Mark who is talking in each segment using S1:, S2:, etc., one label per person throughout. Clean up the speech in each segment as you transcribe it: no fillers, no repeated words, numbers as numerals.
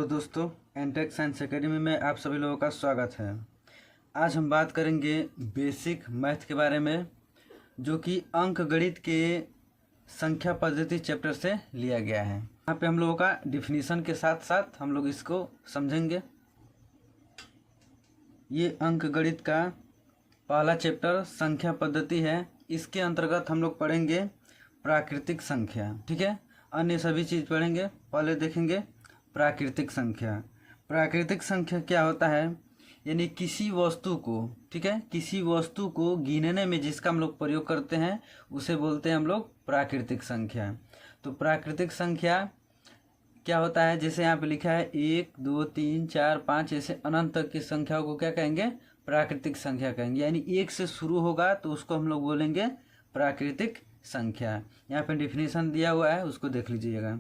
S1: दोस्तों, NTech science academy में आप सभी लोगों का स्वागत है। आज हम बात करेंगे बेसिक मैथ के बारे में, जो कि अंक गणित के संख्या पद्धति चैप्टर से लिया गया है। यहाँ पे हम लोगों का डिफिनीशन के साथ साथ हम लोग इसको समझेंगे। ये अंक गणित का पहला चैप्टर संख्या पद्धति है। इसके अंतर्गत हम लोग पढ़ेंगे प्राकृतिक संख्या, ठीक है। अन्य सभी चीज़ पढ़ेंगे। पहले देखेंगे प्राकृतिक संख्या। प्राकृतिक संख्या क्या होता है? यानी किसी वस्तु को, ठीक है, किसी वस्तु को गिनने में जिसका हम लोग प्रयोग करते हैं उसे बोलते हैं हम लोग प्राकृतिक संख्या। तो प्राकृतिक संख्या क्या होता है? जैसे यहाँ पे लिखा है 1, 2, 3, 4, 5 ऐसे अनंत तक की संख्याओं को क्या कहेंगे? प्राकृतिक संख्या कहेंगे। यानी 1 से शुरू होगा तो उसको हम लोग बोलेंगे प्राकृतिक संख्या। यहाँ पे डिफिनीशन दिया हुआ है, उसको देख लीजिएगा।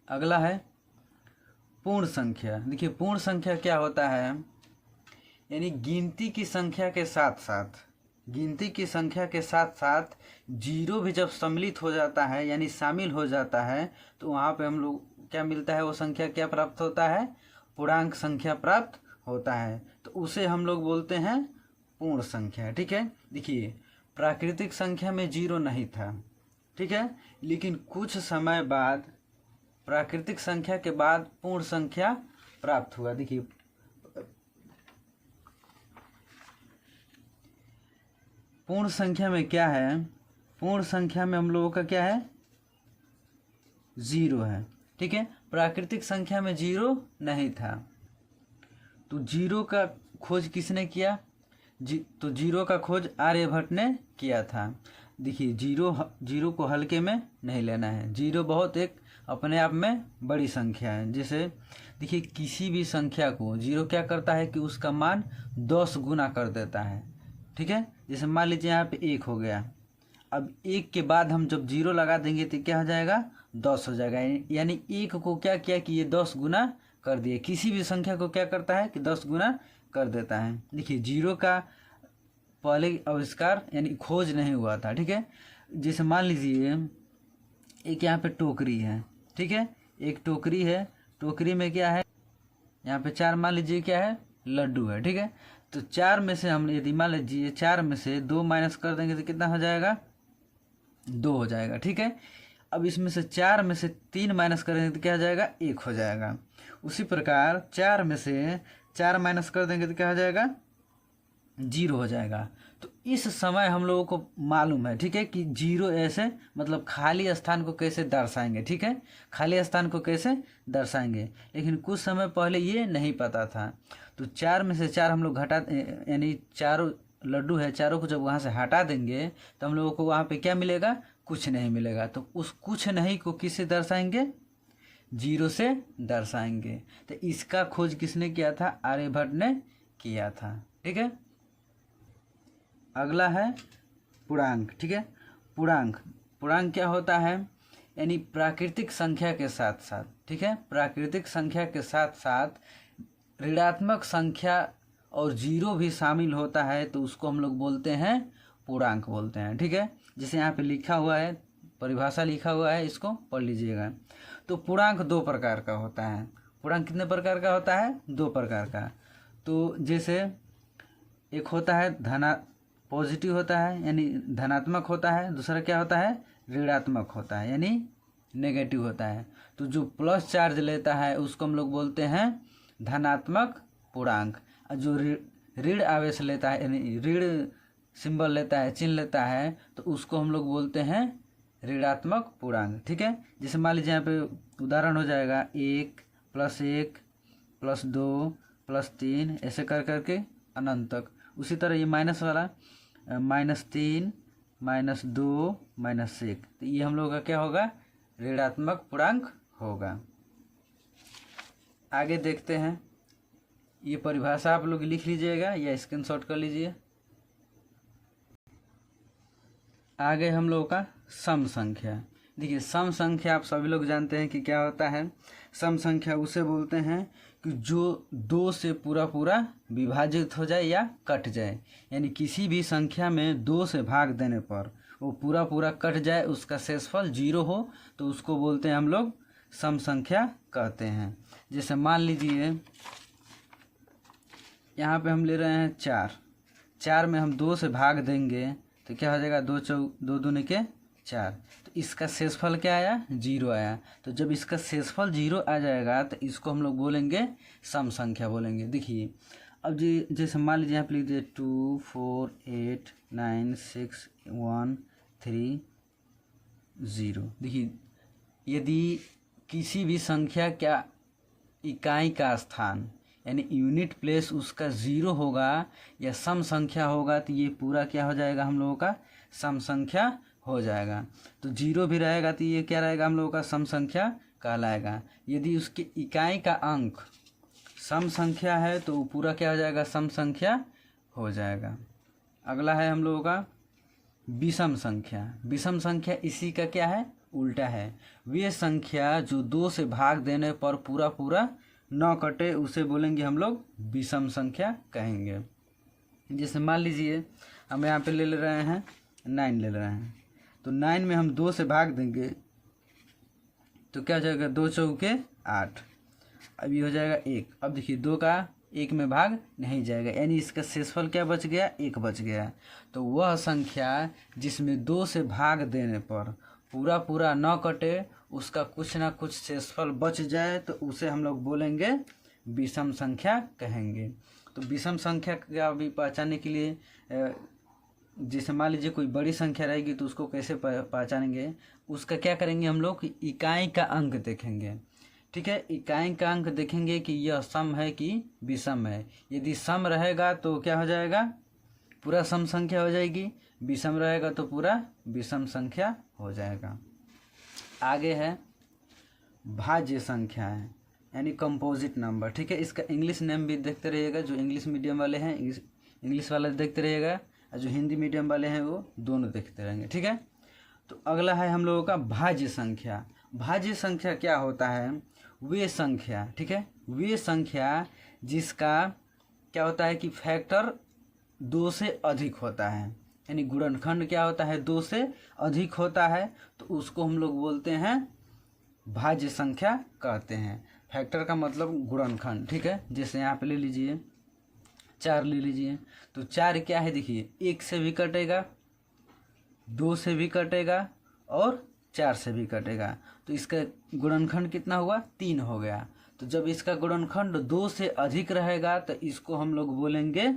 S1: अगला है पूर्ण संख्या। देखिए पूर्ण संख्या क्या होता है? यानी गिनती की संख्या के साथ साथ जीरो भी जब सम्मिलित हो जाता है यानी शामिल हो जाता है तो वहाँ पे हम लोग क्या मिलता है? वो संख्या क्या प्राप्त होता है? पूर्णांक संख्या प्राप्त होता है। तो उसे हम लोग बोलते हैं पूर्ण संख्या, ठीक है। देखिए प्राकृतिक संख्या में जीरो नहीं था, ठीक है, लेकिन कुछ समय बाद प्राकृतिक संख्या के बाद पूर्ण संख्या प्राप्त हुआ। देखिए पूर्ण संख्या में क्या है? पूर्ण संख्या में हम लोगों का क्या है? जीरो है, ठीक है। प्राकृतिक संख्या में जीरो नहीं था। तो जीरो का खोज किसने किया? तो जीरो का खोज आर्यभट्ट ने किया था। देखिए जीरो को हल्के में नहीं लेना है। जीरो बहुत एक अपने आप में बड़ी संख्या है। जैसे देखिए किसी भी संख्या को जीरो क्या करता है कि उसका मान 10 गुना कर देता है, ठीक है। जैसे मान लीजिए यहाँ पे 1 हो गया। अब 1 के बाद हम जब जीरो लगा देंगे तो क्या हो जाएगा? 10 हो जाएगा। यानी 1 को क्या किया कि ये 10 गुना कर दिए। किसी भी संख्या को क्या करता है कि 10 गुना कर देता है। देखिए जीरो का पहले आविष्कार यानी खोज नहीं हुआ था, ठीक है। जैसे मान लीजिए एक यहाँ पे टोकरी है, ठीक है। एक टोकरी है, टोकरी में क्या है? यहाँ पे 4 मान लीजिए क्या है? लड्डू है, ठीक है। तो 4 में से हम यदि मान लीजिए 4 में से 2 माइनस कर देंगे तो कितना हो जाएगा? 2 हो जाएगा, ठीक है। अब इसमें से 4 में से 3 माइनस करेंगे तो क्या हो जाएगा? 1 हो जाएगा। उसी प्रकार 4 में से 4 माइनस कर देंगे तो क्या हो जाएगा? 0 हो जाएगा। तो इस समय हम लोगों को मालूम है, ठीक है, कि जीरो ऐसे मतलब खाली स्थान को कैसे दर्शाएंगे, ठीक है, खाली स्थान को कैसे दर्शाएंगे। लेकिन कुछ समय पहले ये नहीं पता था। तो 4 में से 4 हम लोग घटा, यानी 4 लड्डू है, चारों को जब वहाँ से हटा देंगे तो हम लोगों को वहाँ पे क्या मिलेगा? कुछ नहीं मिलेगा। तो उस कुछ नहीं को किससे दर्शाएंगे? जीरो से दर्शाएंगे। तो इसका खोज किसने किया था? आर्यभट्ट ने किया था, ठीक है। अगला है पूर्णांक, ठीक है। पूर्णांक क्या होता है? यानी प्राकृतिक संख्या के साथ साथ, ठीक है, प्राकृतिक संख्या के साथ साथ ऋणात्मक संख्या और जीरो भी शामिल होता है तो उसको हम लोग बोलते हैं पूर्णांक बोलते हैं, ठीक है। जैसे यहाँ पे लिखा हुआ है, परिभाषा लिखा हुआ है, इसको पढ़ लीजिएगा। तो पूर्णांक 2 प्रकार का होता है। पूर्णांक कितने प्रकार का होता है? 2 प्रकार का। तो जैसे एक होता है पॉजिटिव होता है यानी धनात्मक होता है। दूसरा क्या होता है? ऋणात्मक होता है यानी नेगेटिव होता है। तो जो प्लस चार्ज लेता है उसको हम लोग बोलते हैं धनात्मक पूर्णांक। और जो ऋण आवेश लेता है यानी ऋण सिंबल लेता है, चिन्ह लेता है, तो उसको हम लोग बोलते हैं ऋणात्मक पूर्णांक, ठीक है। जैसे मान लीजिए यहाँ पे उदाहरण हो जाएगा 1 + 1 + 2 + 3 ऐसे कर करके अनंत तक। उसी तरह ये माइनस वाला -3 -2 -1, तो ये हम लोग का क्या होगा? ऋणात्मक पूर्णांक होगा। आगे देखते हैं। ये परिभाषा आप लोग लिख लीजिएगा या स्क्रीनशॉट कर लीजिए। आगे हम लोगों का सम संख्या। देखिए सम संख्या आप सभी लोग जानते हैं कि क्या होता है। सम संख्या उसे बोलते हैं कि जो 2 से पूरा विभाजित हो जाए या कट जाए। यानी किसी भी संख्या में 2 से भाग देने पर वो पूरा कट जाए, उसका शेषफल 0 हो, तो उसको बोलते हैं हम लोग सम संख्या कहते हैं। जैसे मान लीजिए यहाँ पे हम ले रहे हैं 4, 4 में हम 2 से भाग देंगे तो क्या हो जाएगा, 2 दूनी के 4, तो इसका शेषफल क्या आया, 0 आया। तो जब इसका शेषफल 0 आ जाएगा तो इसको हम लोग बोलेंगे सम संख्या बोलेंगे। देखिए अब जी जैसे मान लीजिए यहाँ पे लिख दीजिए 2 4 8 9 6 1 3 0। देखिए यदि किसी भी संख्या का इकाई का स्थान यानी यूनिट प्लेस उसका 0 होगा या सम संख्या होगा तो ये पूरा क्या हो जाएगा, हम लोगों का सम संख्या हो जाएगा। तो 0 भी रहेगा तो ये क्या रहेगा, हम लोगों का सम संख्या कहलाएगा। यदि उसके इकाई का अंक सम संख्या है तो वो पूरा क्या हो जाएगा, सम संख्या हो जाएगा। अगला है हम लोगों का विषम संख्या। विषम संख्या इसी का क्या है, उल्टा है। वे संख्या जो 2 से भाग देने पर पूरा पूरा न कटे उसे बोलेंगे हम लोग विषम संख्या कहेंगे। जैसे मान लीजिए हम यहाँ पे ले रहे हैं 9 ले रहे हैं, तो 9 में हम 2 से भाग देंगे तो क्या हो जाएगा, 2 चौके 8, अब ये हो जाएगा 1। अब देखिए 2 का 1 में भाग नहीं जाएगा, यानी इसका शेषफल क्या बच गया, 1 बच गया। तो वह संख्या जिसमें 2 से भाग देने पर पूरा पूरा न कटे उसका कुछ ना कुछ शेषफल बच जाए तो उसे हम लोग बोलेंगे विषम संख्या कहेंगे। तो विषम संख्या का भी पहचानने के लिए जैसे मान लीजिए कोई बड़ी संख्या रहेगी तो उसको कैसे पहचानेंगे, उसका क्या करेंगे हम लोग, इकाई का अंक देखेंगे। ठीक है, इकाई का अंक देखेंगे कि यह सम है कि विषम है। यदि सम रहेगा तो क्या हो जाएगा, पूरा सम संख्या हो जाएगी, विषम रहेगा तो पूरा विषम संख्या हो जाएगा। आगे है भाज्य संख्या है यानी कंपोजिट नंबर। ठीक है, इसका इंग्लिश नेम भी देखते रहिएगा, जो इंग्लिश मीडियम वाले हैं इंग्लिश वाला देखते रहिएगा और जो हिंदी मीडियम वाले हैं वो दोनों देखते रहेंगे। ठीक है, तो अगला है हम लोगों का भाज्य संख्या। भाज्य संख्या क्या होता है, वे संख्या, ठीक है, वे संख्या जिसका क्या होता है कि फैक्टर 2 से अधिक होता है, यानी गुणनखंड क्या होता है, 2 से अधिक होता है, तो उसको हम लोग बोलते हैं भाज्य संख्या कहते हैं। फैक्टर का मतलब गुणनखंड। ठीक है, जैसे यहाँ पे ले लीजिए 4 ले लीजिए, तो 4 क्या है, देखिए 1 से भी कटेगा, 2 से भी कटेगा और 4 से भी कटेगा, तो इसका गुणनखंड कितना हुआ, 3 हो गया। तो जब इसका गुणनखंड 2 से अधिक रहेगा तो इसको हम लोग बोलेंगे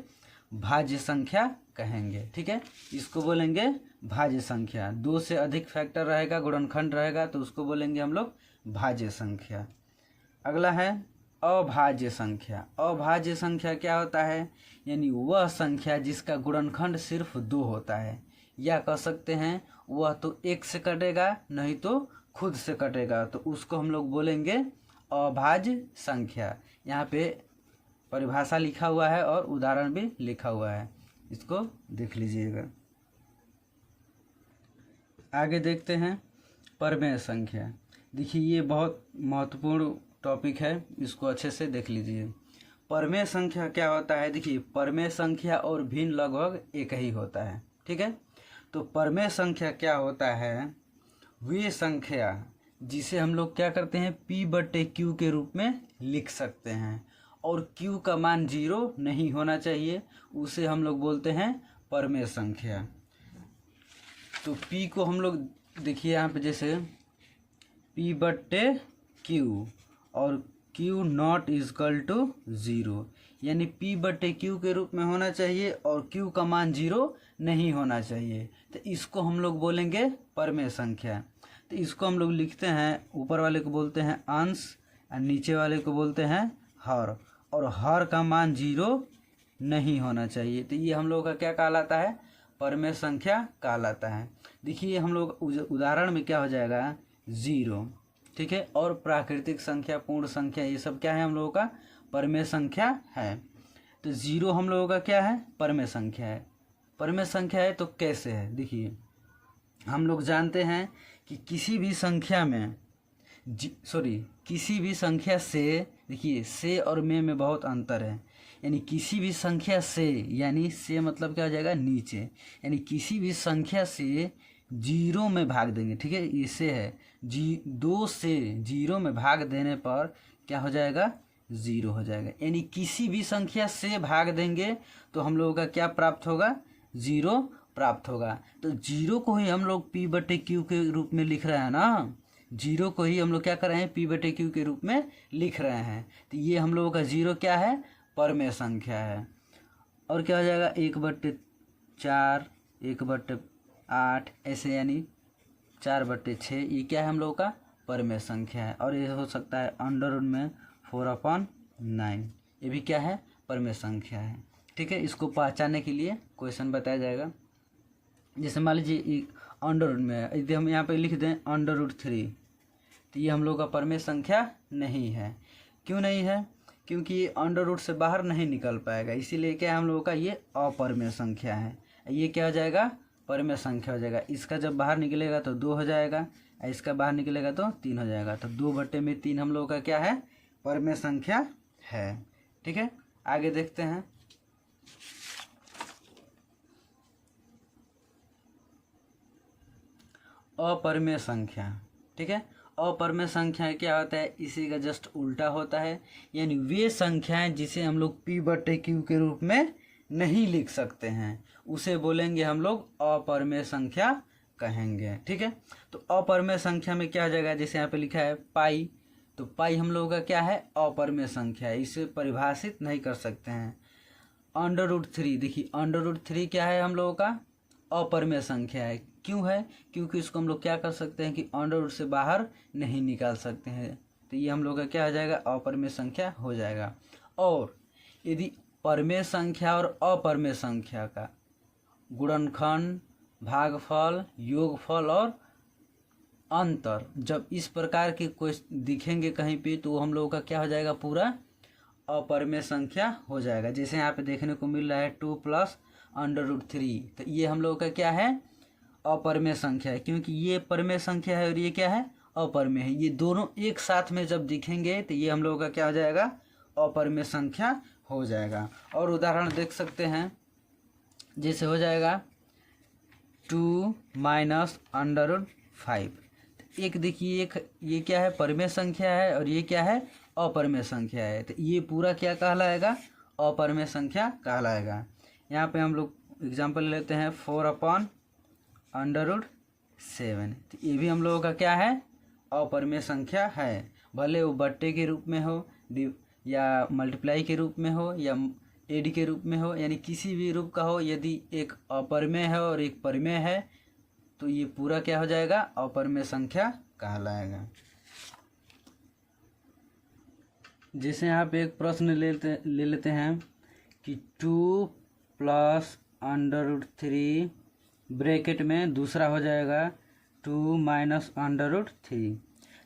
S1: भाज्य संख्या कहेंगे। ठीक है, इसको बोलेंगे भाज्य संख्या। 2 से अधिक फैक्टर रहेगा, गुणनखंड रहेगा तो उसको बोलेंगे हम लोग भाज्य संख्या। अगला है अभाज्य संख्या। अभाज्य संख्या क्या होता है, यानी वह संख्या जिसका गुणनखंड सिर्फ 2 होता है, या कह सकते हैं वह तो 1 से कटेगा नहीं तो खुद से कटेगा, तो उसको हम लोग बोलेंगे अभाज्य संख्या। यहाँ पे परिभाषा लिखा हुआ है और उदाहरण भी लिखा हुआ है, इसको देख लीजिएगा। आगे देखते हैं परमेय संख्या। देखिए ये बहुत महत्वपूर्ण टॉपिक है, इसको अच्छे से देख लीजिए। परमेय संख्या क्या होता है, देखिए परमेय संख्या और भिन्न लगभग एक ही होता है। ठीक है, तो परमेय संख्या क्या होता है, वे संख्या जिसे हम लोग क्या करते हैं P/Q के रूप में लिख सकते हैं और Q का मान 0 नहीं होना चाहिए, उसे हम लोग बोलते हैं परमेय संख्या। तो P को हम लोग देखिए यहाँ पे जैसे P/Q और Q नॉट इजकल टू 0, यानी P/Q के रूप में होना चाहिए और Q का मान 0 नहीं होना चाहिए, तो इसको हम लोग बोलेंगे परमेय संख्या। तो इसको हम लोग लिखते हैं, ऊपर वाले को बोलते हैं अंश और नीचे वाले को बोलते हैं हर, और हर का मान 0 नहीं होना चाहिए, तो ये हम लोग का क्या कहलाता है, परमेय संख्या कहलाता है। देखिए हम लोग उदाहरण में क्या हो जाएगा 0। ठीक है, और प्राकृतिक संख्या, पूर्ण संख्या, ये सब क्या है हम लोगों का परमेय संख्या है। तो 0 हम लोगों का क्या है, परमेय संख्या है। परमेय संख्या है तो कैसे है, देखिए हम लोग जानते हैं कि किसी भी संख्या में किसी भी संख्या से, देखिए से और में बहुत अंतर है, यानी किसी भी संख्या से, यानी से मतलब क्या हो जाएगा नीचे, यानी किसी भी संख्या से जीरो में भाग देंगे, ठीक है, इससे है 2 से जीरो में भाग देने पर क्या हो जाएगा, ज़ीरो हो जाएगा। यानी किसी भी संख्या से भाग देंगे तो हम लोगों का क्या प्राप्त होगा, ज़ीरो प्राप्त होगा। तो जीरो को ही हम लोग P/Q के रूप में लिख रहे हैं ना, जीरो को ही हम लोग क्या कर रहे हैं, P/Q के रूप में लिख रहे हैं। तो ये हम लोगों का जीरो क्या है, परमेय संख्या है। और क्या हो जाएगा, 1/4, 1/8 ऐसे, यानी 4/6, ये क्या है हम लोगों का परमेय संख्या है। और ये हो सकता है अंडर में 4/9, ये भी क्या है, परमेय संख्या है। ठीक है, इसको पहचानने के लिए क्वेश्चन बताया जाएगा। जैसे मान लीजिए अंडर रूट में है, यदि हम यहाँ पे लिख दें अंडर√3, तो ये हम लोग का परमेय संख्या नहीं है। क्यों नहीं है, क्योंकि ये अंडर रूट से बाहर नहीं निकल पाएगा, इसीलिए क्या हम लोगों का ये अपरमेय संख्या है। ये क्या हो जाएगा, परमेय संख्या हो जाएगा। इसका जब बाहर निकलेगा तो 2 हो जाएगा, इसका बाहर निकलेगा तो 3 हो जाएगा। तो 2/3 हम लोगों का क्या है, परमेय संख्या है। ठीक है, आगे देखते हैं। अपरमेय संख्या, ठीक है, अपरमेय संख्या क्या होता है, इसी का जस्ट उल्टा होता है। यानी वे संख्याएं जिसे हम लोग P/Q के रूप में नहीं लिख सकते हैं, उसे बोलेंगे हम लोग अपरमेय संख्या कहेंगे। ठीक है, तो अपरमेय संख्या में क्या हो जाएगा, जैसे यहाँ पे लिखा है पाई, तो पाई हम लोगों का क्या है, अपरमेय संख्या है, इसे परिभाषित नहीं कर सकते हैं। अंडर√3, देखिए अंडर√3 क्या है, हम लोगों का अपरमेय संख्या है। क्यों है, क्योंकि इसको हम लोग क्या कर सकते हैं कि अंडर रूट से बाहर नहीं निकाल सकते हैं। तो ये हम लोग का क्या हो जाएगा, अपरमेय संख्या हो जाएगा। और यदि परमेय संख्या और अपरमेय संख्या का गुणनखंड, भागफल, योगफल और अंतर जब इस प्रकार के क्वेश्चन दिखेंगे कहीं पे, तो हम लोगों का क्या हो जाएगा, पूरा अपरमेय संख्या हो जाएगा। जैसे यहाँ पे देखने को मिल रहा है 2 + अंडर√3, तो ये हम लोगों का क्या है, अपरमेय संख्या है, क्योंकि ये परमेय संख्या है और ये क्या है, अपरमेय है। ये दोनों एक साथ में जब दिखेंगे तो ये हम लोगों का क्या हो जाएगा, अपरमेय संख्या हो जाएगा। और उदाहरण देख सकते हैं, जैसे हो जाएगा 2 - अंडर√5। एक देखिए, एक ये क्या है, परमेय संख्या है और ये क्या है, अपरमेय संख्या है। तो ये पूरा क्या कहलाएगा, अपरमेय संख्या कहलाएगा। यहाँ पे हम लोग एग्जाम्पल लेते हैं 4/7, तो ये भी हम लोगों का क्या है, अपरमेय संख्या है। भले वो बट्टे के रूप में हो, या मल्टीप्लाई के रूप में हो, या एड के रूप में हो, यानी किसी भी रूप का हो, यदि एक अपरमेय है और एक परमेय है तो ये पूरा क्या हो जाएगा, अपरमेय संख्या कहलाएगा। जैसे यहाँ पे एक प्रश्न ले लेते हैं कि 2 + अंडर√3 ब्रैकेट में दूसरा हो जाएगा 2 - अंडर√3।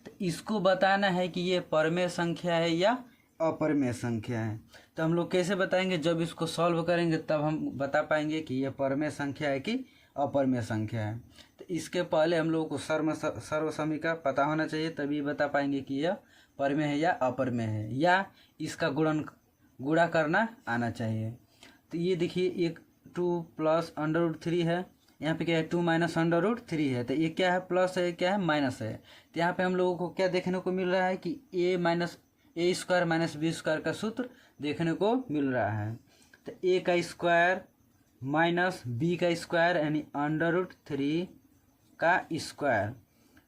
S1: तो इसको बताना है कि ये परमेय संख्या है या अपरमेय संख्या है। तो हम लोग कैसे बताएंगे, जब इसको सॉल्व करेंगे तब हम बता पाएंगे कि ये परमेय संख्या है कि अपरमेय संख्या है। तो इसके पहले हम लोगों को सर्वसम्मी का पता होना चाहिए, तभी बता पाएंगे कि यह परमेय है या अपरमेय है, या इसका गुणा करना आना चाहिए। तो ये देखिए, एक 2 + अंडर√3 है, यहाँ पे क्या है, 2 - अंडर√3 है। तो ये क्या है, प्लस है, क्या है, माइनस है। तो यहाँ पे हम लोगों को क्या देखने को मिल रहा है कि a² - b² का सूत्र देखने को मिल रहा है। तो a² - b² यानी अंडर√3 का स्क्वायर,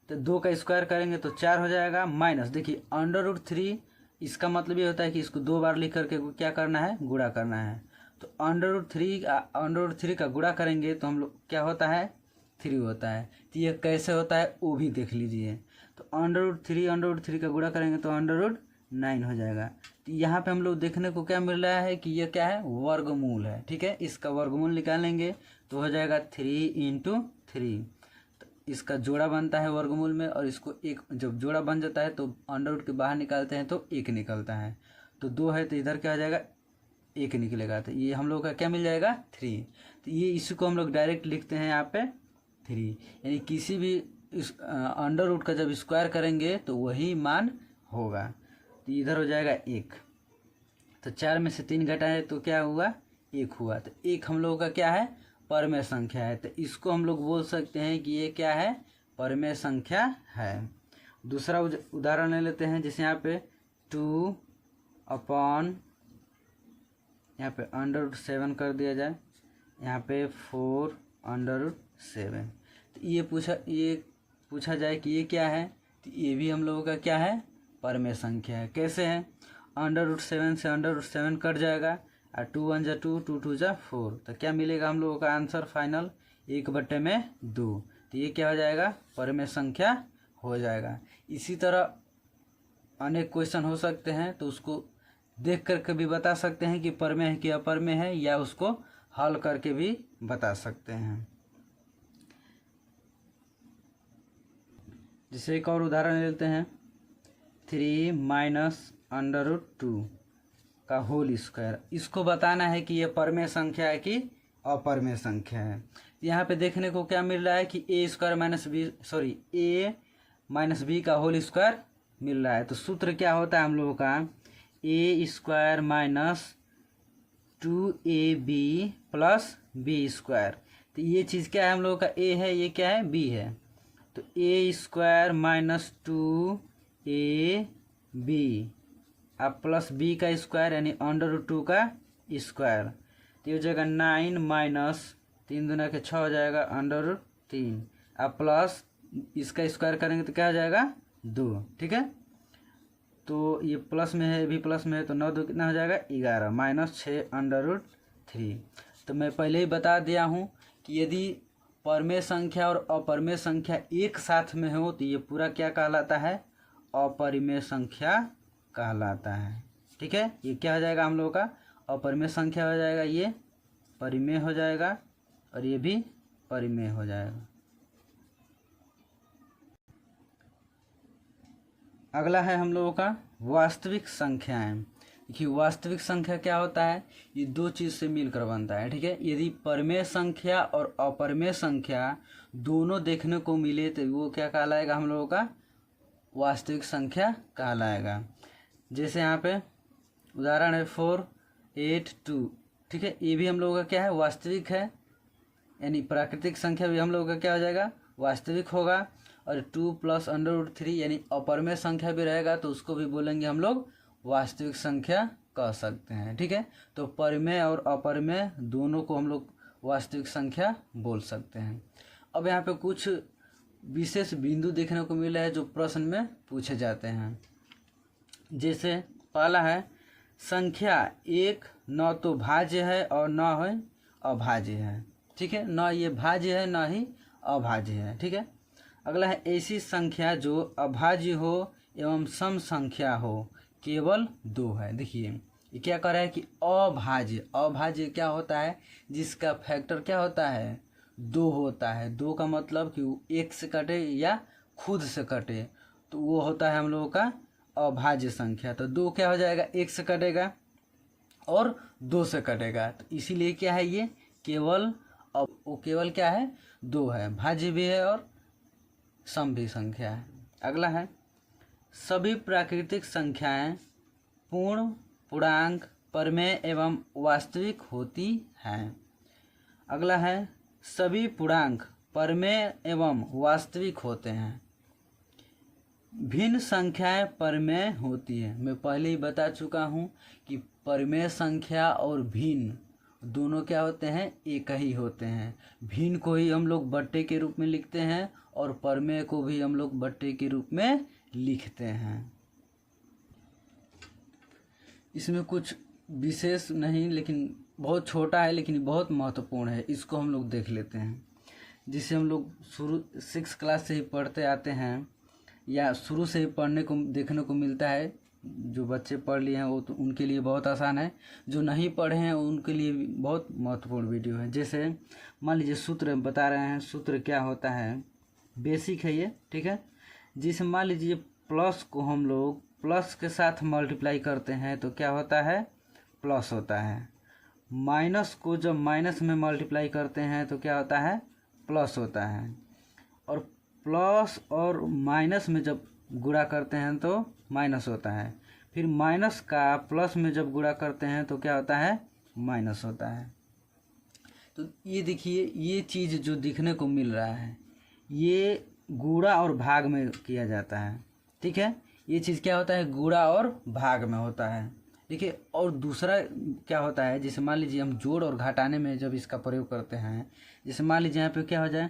S1: तो 2 का स्क्वायर करेंगे तो 4 हो जाएगा। माइनस, देखिए अंडर√3 इसका मतलब ये होता है कि इसको 2 बार लिख करके क्या करना है, गुणा करना है। तो अंडर√3 का गुणा करेंगे तो हम लोग क्या होता है, 3 होता है। तो ये कैसे होता है वो भी देख लीजिए। तो अंडर√3 का गुणा करेंगे तो अंडर√9 हो जाएगा। तो यहाँ पे हम लोग देखने को क्या मिल रहा है कि ये क्या है, वर्गमूल है। ठीक है, इसका वर्गमूल निकालेंगे तो हो जाएगा 3 × 3। तो इसका जोड़ा बनता है वर्गमूल में, और इसको एक जब जोड़ा बन जाता है तो अंडर रूट के बाहर निकालते हैं तो 1 निकलता है। तो 2 है तो इधर क्या हो जाएगा, 1 निकलेगा। तो ये हम लोग का क्या मिल जाएगा, 3। तो ये इसी को हम लोग डायरेक्ट लिखते हैं यहाँ पे 3, यानी किसी भी इस अंडर रूट का जब स्क्वायर करेंगे तो वही मान होगा। तो इधर हो जाएगा 1, तो 4 में से 3 घटाए तो क्या हुआ, 1 हुआ। तो 1 हम लोगों का क्या है, परमेय संख्या है, तो इसको हम लोग बोल सकते हैं कि ये क्या है, परमेय संख्या है। दूसरा उदाहरण ले लेते हैं, जैसे यहाँ पे 2 अपॉन यहाँ पे √7 कर दिया जाए, यहाँ पे 4 √7। तो ये पूछा जाए कि ये क्या है, तो ये भी हम लोगों का क्या है, परमेय संख्या है। कैसे है, √7 से √7 कट जाएगा और 2 1 जा 2, 2 2 जा 4, तो क्या मिलेगा हम लोगों का आंसर फाइनल 1/2। तो ये क्या हो जाएगा, परमेय संख्या हो जाएगा। इसी तरह अनेक क्वेश्चन हो सकते हैं, तो उसको देख करके भी बता सकते हैं कि परमेय है कि अपरमेय है, या उसको हल करके भी बता सकते हैं। जैसे एक और उदाहरण लेते हैं, 3 - √2 का होल स्क्वायर। इसको बताना है कि ये परमेय संख्या है कि अपरमेय संख्या है। यहाँ पे देखने को क्या मिल रहा है कि a - b का होल स्क्वायर मिल रहा है। तो सूत्र क्या होता है हम लोगों का, a² - 2ab + b²। तो ये चीज़ क्या है हम लोगों का, a है, ये क्या है, b है। तो a² - 2ab अब प्लस b का स्क्वायर यानी √2 का स्क्वायर। तो ये हो जाएगा 9 - 3 दूना के 6 हो जाएगा √3। अब प्लस इसका स्क्वायर करेंगे तो क्या हो जाएगा, 2। ठीक है, तो ये प्लस में है, भी प्लस में है, तो 9 2 कितना हो जाएगा, 11 - 6 √3। तो मैं पहले ही बता दिया हूँ कि यदि परमेय संख्या और अपरमेय संख्या एक साथ में हो तो ये पूरा क्या कहलाता है, अपरिमेय संख्या कहलाता है। ठीक है, ये क्या हो जाएगा हम लोगों का, अपरिमेय संख्या हो जाएगा, ये परिमेय हो जाएगा और ये भी परिमेय हो जाएगा। अगला है हम लोगों का वास्तविक संख्याएं। देखिए वास्तविक संख्या क्या होता है, ये दो चीज़ से मिलकर बनता है। ठीक है, यदि परमेय संख्या और अपरमेय संख्या दोनों देखने को मिले तो वो क्या कहलाएगा हम लोगों का, वास्तविक संख्या कहलाएगा। जैसे यहाँ पे उदाहरण है 4 8 2। ठीक है, ये भी हम लोगों का क्या है, वास्तविक है, यानी प्राकृतिक संख्या भी हम लोगों का क्या हो जाएगा, वास्तविक होगा। और 2 + √3 यानी अपरमेय संख्या भी रहेगा, तो उसको भी बोलेंगे हम लोग वास्तविक संख्या कह सकते हैं। ठीक है, तो परिमेय और अपरिमेय दोनों को हम लोग वास्तविक संख्या बोल सकते हैं। अब यहाँ पे कुछ विशेष बिंदु देखने को मिला है जो प्रश्न में पूछे जाते हैं। जैसे पहला है, संख्या 1 न तो भाज्य है और न है अभाज्य है। ठीक है, न ये भाज्य है न ही अभाज्य है। ठीक है, अगला है, ऐसी संख्या जो अभाज्य हो एवं सम संख्या हो केवल 2 है। देखिए ये क्या कर रहा है कि अभाज्य, अभाज्य क्या होता है, जिसका फैक्टर क्या होता है, 2 होता है। 2 का मतलब कि वो 1 से कटे या खुद से कटे, तो वो होता है हम लोगों का अभाज्य संख्या। तो 2 क्या हो जाएगा, 1 से कटेगा और 2 से कटेगा, तो इसीलिए क्या है, ये केवल, अब वो केवल क्या है, 2 है, भाज्य भी है और सम भी संख्या है। अगला है, सभी प्राकृतिक संख्याएं पूर्ण, पूर्णांक, परमेय एवं वास्तविक होती हैं। अगला है, सभी पूर्णांक परमेय एवं वास्तविक होते हैं। भिन्न संख्याएं परमेय होती है। मैं पहले ही बता चुका हूँ कि परमेय संख्या और भिन्न दोनों क्या होते हैं, एक ही होते हैं। भिन्न को ही हम लोग बट्टे के रूप में लिखते हैं और परमेय को भी हम लोग बट्टे के रूप में लिखते हैं। इसमें कुछ विशेष नहीं, लेकिन बहुत छोटा है, लेकिन बहुत महत्वपूर्ण है, इसको हम लोग देख लेते हैं। जिसे हम लोग शुरू 6 क्लास से ही पढ़ते आते हैं, या शुरू से ही पढ़ने को देखने को मिलता है। जो बच्चे पढ़ लिए हैं वो तो उनके लिए बहुत आसान है, जो नहीं पढ़े हैं उनके लिए बहुत महत्वपूर्ण वीडियो है। जैसे मान लीजिए सूत्र बता रहे हैं, सूत्र क्या होता है, बेसिक है ये। ठीक है, जिसे मान लीजिए प्लस को हम लोग प्लस के साथ मल्टीप्लाई करते हैं तो क्या होता है, प्लस होता है। माइनस को जब माइनस में मल्टीप्लाई करते हैं तो क्या होता है, प्लस होता है। और प्लस और माइनस में जब गुणा करते हैं तो माइनस होता है। फिर माइनस का प्लस में जब गुणा करते हैं तो क्या होता है, माइनस होता है। तो ये देखिए, ये चीज़ जो दिखने को मिल रहा है ये गुणा और भाग में किया जाता है, ठीक है। ये चीज़ क्या होता है, गुणा और भाग में होता है, देखिए। और दूसरा क्या होता है, जैसे मान लीजिए हम जोड़ और घटाने में जब इसका प्रयोग करते हैं, जैसे मान लीजिए यहाँ पे क्या हो जाए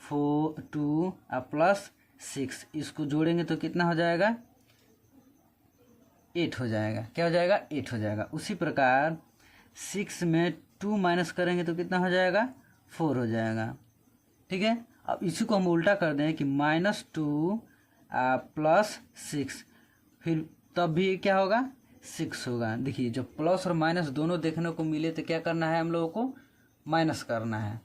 S1: 4 2 प्लस 6, इसको जोड़ेंगे तो कितना हो जाएगा 8 हो जाएगा। क्या हो जाएगा 8 हो जाएगा। उसी प्रकार 6 में 2 माइनस करेंगे तो कितना हो जाएगा 4 हो जाएगा, ठीक है। अब इसी को हम उल्टा कर दें कि -2 प्लस 6, फिर तब भी क्या होगा 6 होगा। देखिए जब प्लस और माइनस दोनों देखने को मिले तो क्या करना है हम लोगों को, माइनस करना है,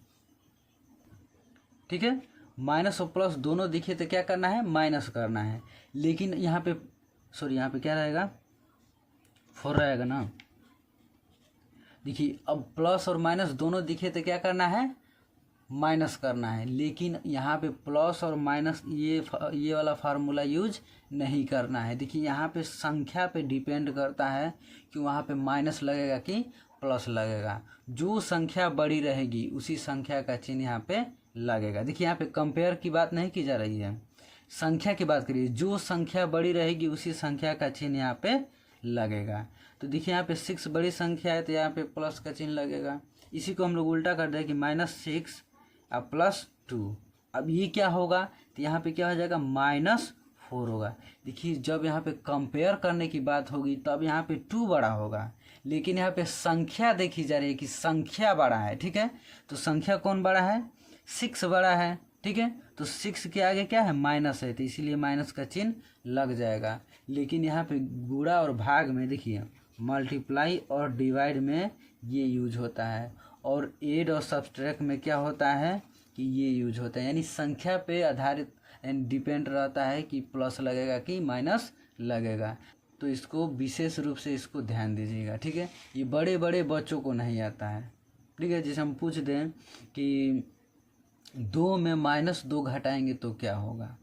S1: ठीक है। माइनस और प्लस दोनों दिखे तो क्या करना है, माइनस करना है। लेकिन यहाँ पे यहाँ पे क्या रहेगा 4 रहेगा ना। देखिए अब प्लस और माइनस दोनों दिखे तो क्या करना है, माइनस करना है। लेकिन यहाँ पे प्लस और माइनस ये वाला फार्मूला यूज नहीं करना है। देखिए यहाँ पे संख्या पे डिपेंड करता है कि वहाँ पे माइनस लगेगा कि प्लस लगेगा। जो संख्या बड़ी रहेगी उसी संख्या का चिन्ह यहाँ पे लगेगा। देखिए यहाँ पे कंपेयर की बात नहीं की जा रही है, संख्या की बात करिए। जो संख्या बड़ी रहेगी उसी संख्या का चिन्ह यहाँ पे लगेगा। तो देखिए यहाँ पे 6 बड़ी संख्या है तो यहाँ पे प्लस का चिन्ह लगेगा। इसी को हम लोग उल्टा कर दें कि -6 प्लस 2। अब ये क्या होगा, तो यहाँ पे क्या हो जाएगा -4 होगा। देखिए जब यहाँ पे कंपेयर करने की बात होगी तब यहाँ पे 2 बड़ा होगा, लेकिन यहाँ पे संख्या देखी जा रही है कि संख्या बड़ा है, ठीक है। तो संख्या कौन बड़ा है, 6 बड़ा है, ठीक है। तो 6 के आगे क्या है, माइनस है, तो इसीलिए माइनस का चिन्ह लग जाएगा। लेकिन यहाँ पे गुणा और भाग में देखिए मल्टीप्लाई और डिवाइड में ये यूज होता है, और एड और सब्सट्रैक्ट में क्या होता है कि ये यूज होता है। यानी संख्या पे आधारित डिपेंड रहता है कि प्लस लगेगा कि माइनस लगेगा। तो इसको विशेष रूप से इसको ध्यान दीजिएगा, ठीक है। ये बड़े बड़े बच्चों को नहीं आता है, ठीक है। जैसे हम पूछ दें कि 2 में -2 घटाएंगे तो क्या होगा,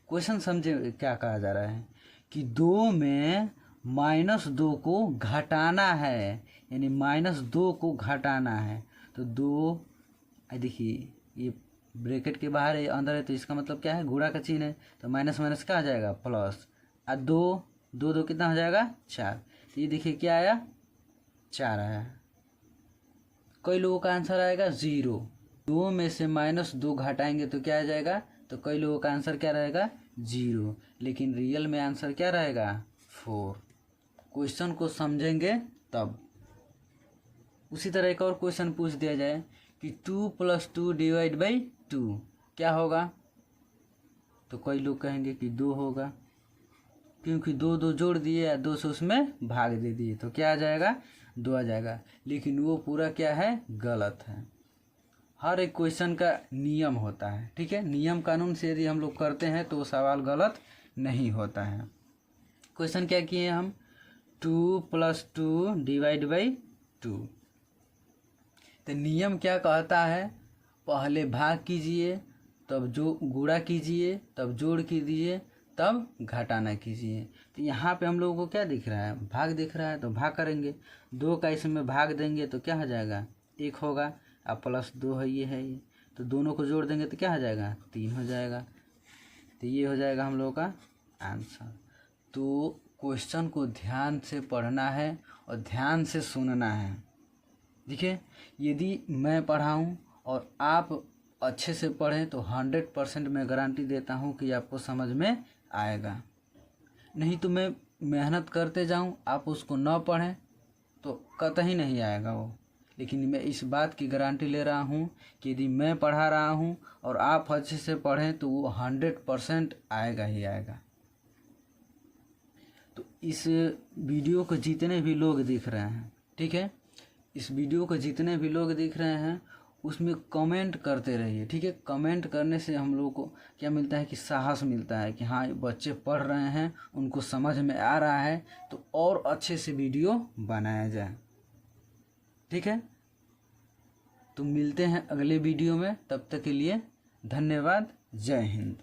S1: क्वेश्चन समझे क्या कहा जा रहा है कि 2 में -2 को घटाना है, यानी -2 को घटाना है। तो 2 देखिए ये ब्रैकेट के बाहर है, अंदर है, तो इसका मतलब क्या है, गुणा का चिन्ह है, तो माइनस माइनस क्या आ जाएगा प्लस। और 2 कितना हो जाएगा 4। तो ये देखिए क्या आया 4 आया। कई लोगों का आंसर आएगा 0। 2 में से -2 घटाएंगे तो क्या आ जाएगा, तो कई लोगों का आंसर क्या रहेगा 0, लेकिन रियल में आंसर क्या रहेगा 4। क्वेश्चन को समझेंगे तब। उसी तरह एक और क्वेश्चन पूछ दिया जाए कि 2 + 2 / 2 क्या होगा, तो कई लोग कहेंगे कि 2 होगा, क्योंकि 2 जोड़ दिए या 2 से उसमें भाग दे दिए तो क्या आ जाएगा 2 आ जाएगा। लेकिन वो पूरा क्या है, गलत है। हर एक क्वेश्चन का नियम होता है, ठीक है। नियम कानून से यदि हम लोग करते हैं तो सवाल गलत नहीं होता है। क्वेश्चन क्या किए हम, 2 + 2 / 2। तो नियम क्या कहता है, पहले भाग कीजिए, तब जो गुणा कीजिए, तब जोड़ कीजिए, तब घटाना कीजिए। तो यहाँ पे हम लोगों को क्या दिख रहा है, भाग दिख रहा है, तो भाग करेंगे। 2 का इसमें भाग देंगे तो क्या हो जाएगा 1 होगा, अब +2 है ये, तो दोनों को जोड़ देंगे तो क्या हो जाएगा 3 हो जाएगा। तो ये हो जाएगा हम लोगों का आंसर। तो क्वेश्चन को ध्यान से पढ़ना है और ध्यान से सुनना है। देखिए यदि मैं पढ़ाऊँ और आप अच्छे से पढ़ें तो 100% मैं गारंटी देता हूँ कि आपको समझ में आएगा। नहीं तो मैं मेहनत करते जाऊँ, आप उसको न पढ़ें तो कतई नहीं आएगा वो। लेकिन मैं इस बात की गारंटी ले रहा हूँ कि यदि मैं पढ़ा रहा हूँ और आप अच्छे से पढ़ें तो वो 100% आएगा ही आएगा। तो इस वीडियो को जितने भी लोग देख रहे हैं, ठीक है, इस वीडियो को जितने भी लोग देख रहे हैं उसमें कमेंट करते रहिए, ठीक है। कमेंट करने से हम लोगों को क्या मिलता है कि साहस मिलता है कि हाँ बच्चे पढ़ रहे हैं, उनको समझ में आ रहा है, तो और अच्छे से वीडियो बनाया जाए, ठीक है। तो मिलते हैं अगले वीडियो में, तब तक के लिए धन्यवाद। जय हिंद।